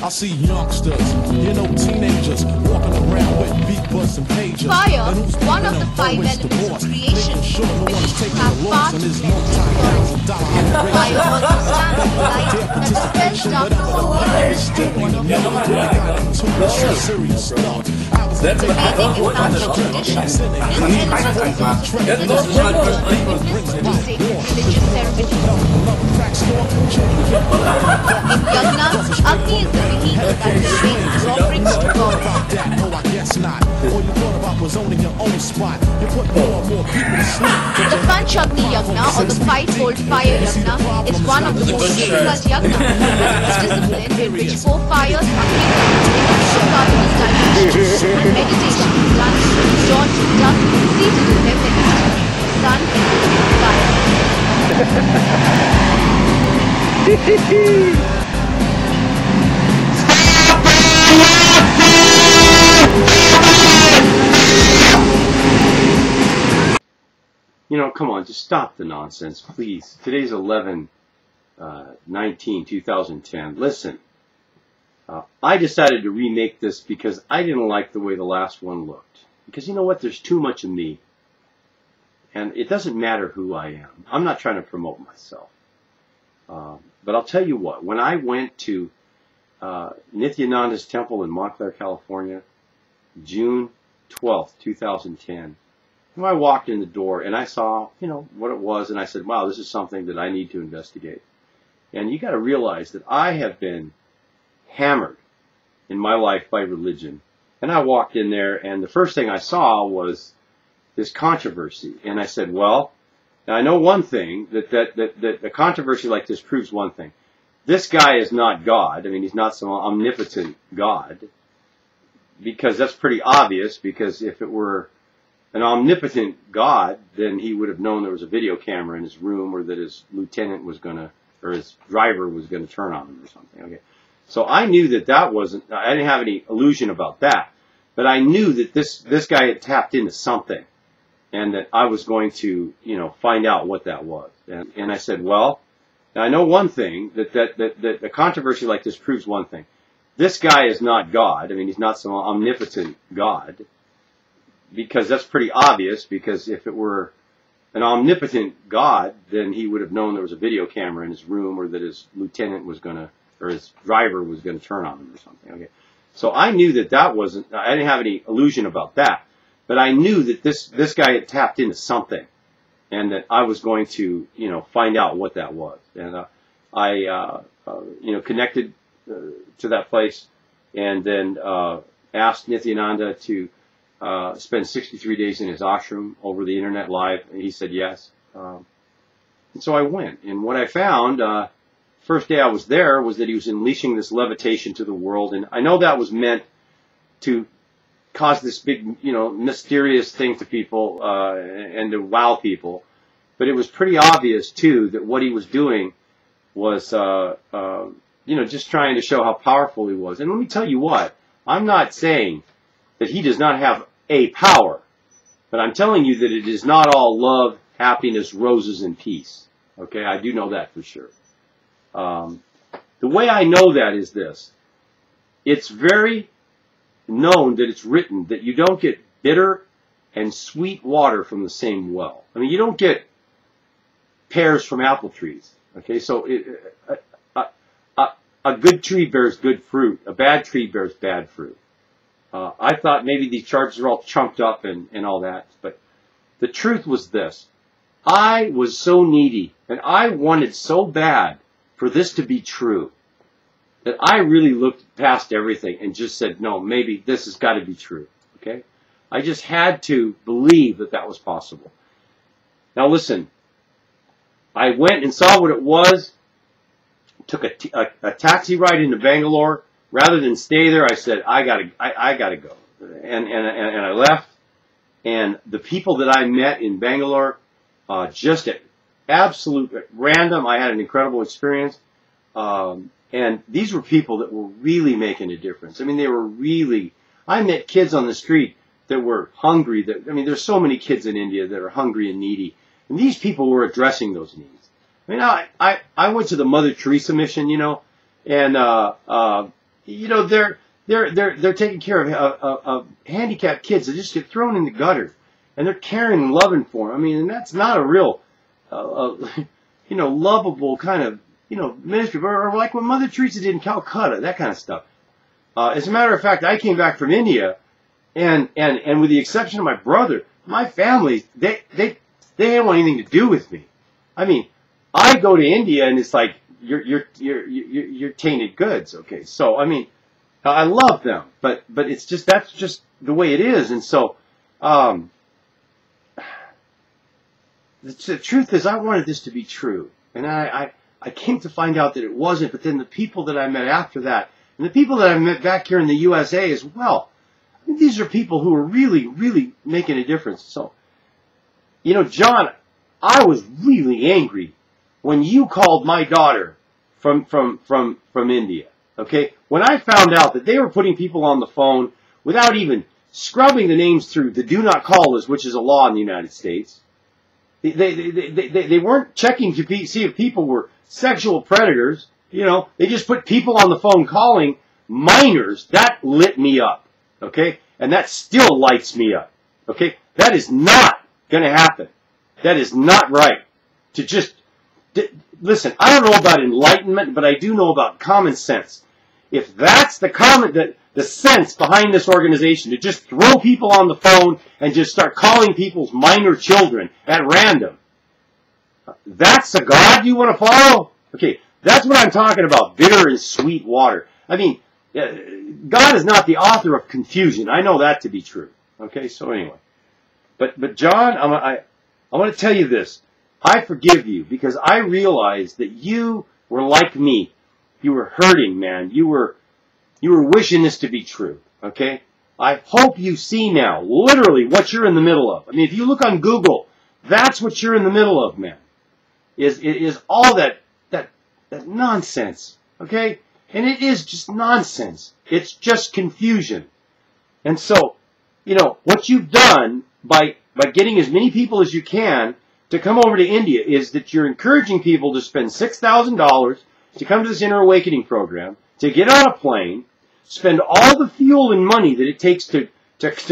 I see youngsters, you know, teenagers walking around with beat busts and pages. Fire, one of the 5 elements of creation, which have far too many authority. Fire understands the light that dispels darkness of ignorance and warfare. Pervading in natural conditions, this element of religious ceremony. In Yagna, Agni is the vehicle that conveys offerings to God. The Panchagni Yagna, or the 5-fold fire Yagna, is one of the most difficult Yagna. This discipline, in which 4 fires are kindled in cardinal dimensions, and meditation is done, George Duck, seated in heaven, sun, fire. You know, come on, just stop the nonsense, please. Today's 11/19/2010. Listen, I decided to remake this because I didn't like the way the last one looked. Because you know what? There's too much of me. And it doesn't matter who I am. I'm not trying to promote myself. But I'll tell you what. When I went to Nithyananda's temple in Montclair, California, June 12th, 2010, I walked in the door and I saw, you know, what it was, and I said, wow, this is something that I need to investigate. And you got to realize that I have been hammered in my life by religion. And I walked in there, and the first thing I saw was this controversy. And I said, well, I know one thing, that a controversy like this proves one thing. This guy is not God. I mean, he's not some omnipotent God. Because that's pretty obvious, because if it were an omnipotent God, then he would have known there was a video camera in his room, or that his lieutenant was going to, or his driver was going to turn on him or something. Okay, so I knew that that wasn't, I didn't have any illusion about that, but I knew that this guy had tapped into something, and that I was going to, you know, find out what that was. And I said, well, I know one thing, that a controversy like this proves one thing. This guy is not God. I mean, he's not some omnipotent God. Because that's pretty obvious, because if it were an omnipotent God, then he would have known there was a video camera in his room, or that his lieutenant was going to, or his driver was going to turn on him or something. Okay, so I knew that that wasn't, I didn't have any illusion about that, but I knew that this guy had tapped into something, and that I was going to, you know, find out what that was. And I you know, connected to that place, and then asked Nithyananda to spend 63 days in his ashram over the internet live, and he said yes. And so I went, and what I found, first day I was there, was that he was unleashing this levitation to the world, and I know that was meant to cause this big, you know, mysterious thing to people, and to wow people, but it was pretty obvious too that what he was doing was, you know, just trying to show how powerful he was. And let me tell you what, I'm not saying that he does not have a power, but I'm telling you that it is not all love, happiness, roses, and peace. Okay, I do know that for sure. The way I know that is this. It's very known that it's written that you don't get bitter and sweet water from the same well. I mean, you don't get pears from apple trees. Okay, so a good tree bears good fruit. A bad tree bears bad fruit. I thought maybe these charges are all chunked up and all that, but the truth was this. I was so needy, and I wanted so bad for this to be true, that I really looked past everything and just said, no, maybe this has got to be true. Okay? I just had to believe that that was possible. Now listen, I went and saw what it was, took a taxi ride into Bangalore. Rather than stay there, I said, I gotta go. And I left. And the people that I met in Bangalore, just at absolute random, I had an incredible experience. And these were people that were really making a difference. I mean, they were really, I met kids on the street that were hungry. I mean, there's so many kids in India that are hungry and needy. And these people were addressing those needs. I mean, I went to the Mother Teresa mission, you know, and, they're taking care of handicapped kids that just get thrown in the gutter, and they're caring and loving for them. I mean, and that's not a real, lovable kind of, ministry, or like what Mother Teresa did in Calcutta, that kind of stuff. As a matter of fact, I came back from India, and with the exception of my brother, my family, they didn't want anything to do with me. I mean, I go to India and it's like you're tainted goods. Okay, so I mean, I love them, but it's just that's just the way it is, and so the truth is, I wanted this to be true, and I came to find out that it wasn't. But then the people that I met after that, and the people that I met back here in the USA as well, I mean, these are people who are really, really making a difference. So, John, I was really angry when you called my daughter from India. Okay, when I found out that they were putting people on the phone without even scrubbing the names through the do not call list, which is a law in the United States. They weren't checking to see if people were sexual predators. They just put people on the phone calling minors. That lit me up. Okay, and that still lights me up. Okay, that is not going to happen. That is not right. To just listen. I don't know about enlightenment, but I do know about common sense. If that's the sense behind this organization, to just throw people on the phone and just start calling people's minor children at random, that's a God you want to follow? Okay, that's what I'm talking about, bitter and sweet water. I mean, God is not the author of confusion. I know that to be true. Okay, so anyway. But John, I want to tell you this. I forgive you because I realized that you were like me. You were hurting, man. You were wishing this to be true. Okay? I hope you see now, literally, what you're in the middle of. I mean, if you look on Google, that's what you're in the middle of, man. Is all that nonsense. Okay? And it is just nonsense. It's just confusion. And so, what you've done by getting as many people as you can to come over to India is that you're encouraging people to spend $6,000 to come to this Inner Awakening program, to get on a plane, spend all the fuel and money that it takes to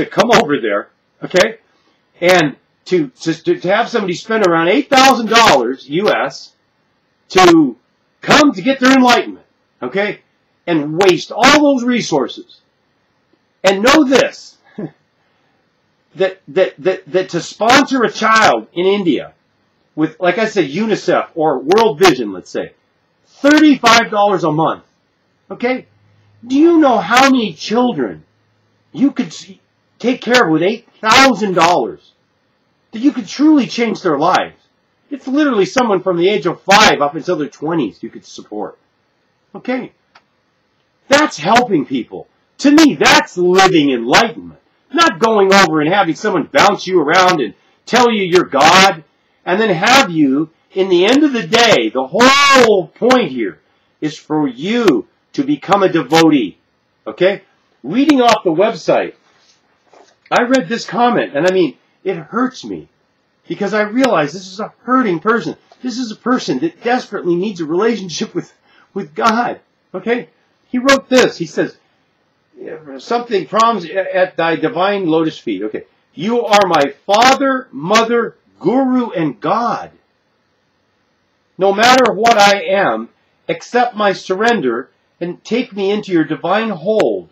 come over there, okay, and to have somebody spend around $8,000 US to come to get their enlightenment, okay, and waste all those resources. And know this, that to sponsor a child in India with, like I said, UNICEF or World Vision, let's say, $35 a month, okay? Do you know how many children you could take care of with $8,000? That you could truly change their lives? It's literally someone from the age of 5 up until their 20s you could support. Okay? That's helping people. To me, that's living enlightenment. Not going over and having someone bounce you around and tell you you're God, and then have you, in the end of the day, the whole point here is for you to become a devotee. Okay? Reading off the website, I read this comment, and I mean, it hurts me. Because I realize this is a hurting person. This is a person that desperately needs a relationship with God. Okay? He wrote this. He says, something from at thy divine lotus feet. Okay. You are my father, mother, guru, and God. No matter what I am, accept my surrender and take me into your divine hold.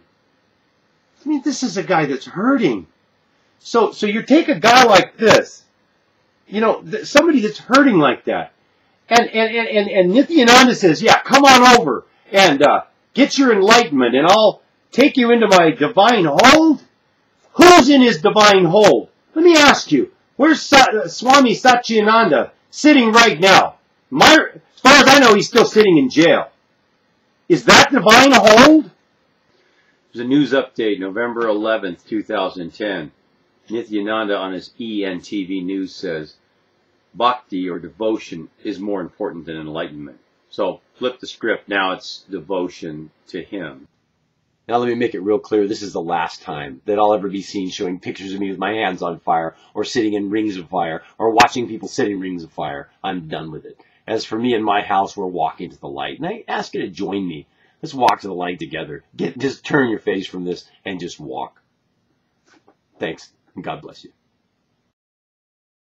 I mean, this is a guy that's hurting. So you take a guy like this, somebody that's hurting like that, and Nithyananda says, yeah, come on over and get your enlightenment, and I'll take you into my divine hold? Who's in his divine hold? Let me ask you, where's Swami Satchidananda sitting right now? As far as I know, he's still sitting in jail. Is that divine hold? There's a news update, November 11th, 2010. Nithyananda on his ENTV News says, Bhakti or devotion is more important than enlightenment. So flip the script. Now it's devotion to him. Now let me make it real clear. This is the last time that I'll ever be seen showing pictures of me with my hands on fire or sitting in rings of fire or watching people sit in rings of fire. I'm done with it. As for me and my house, we're walking to the light. And I ask you to join me Let's walk to the light together. Just turn your face from this and just walk. Thanks, and God bless you.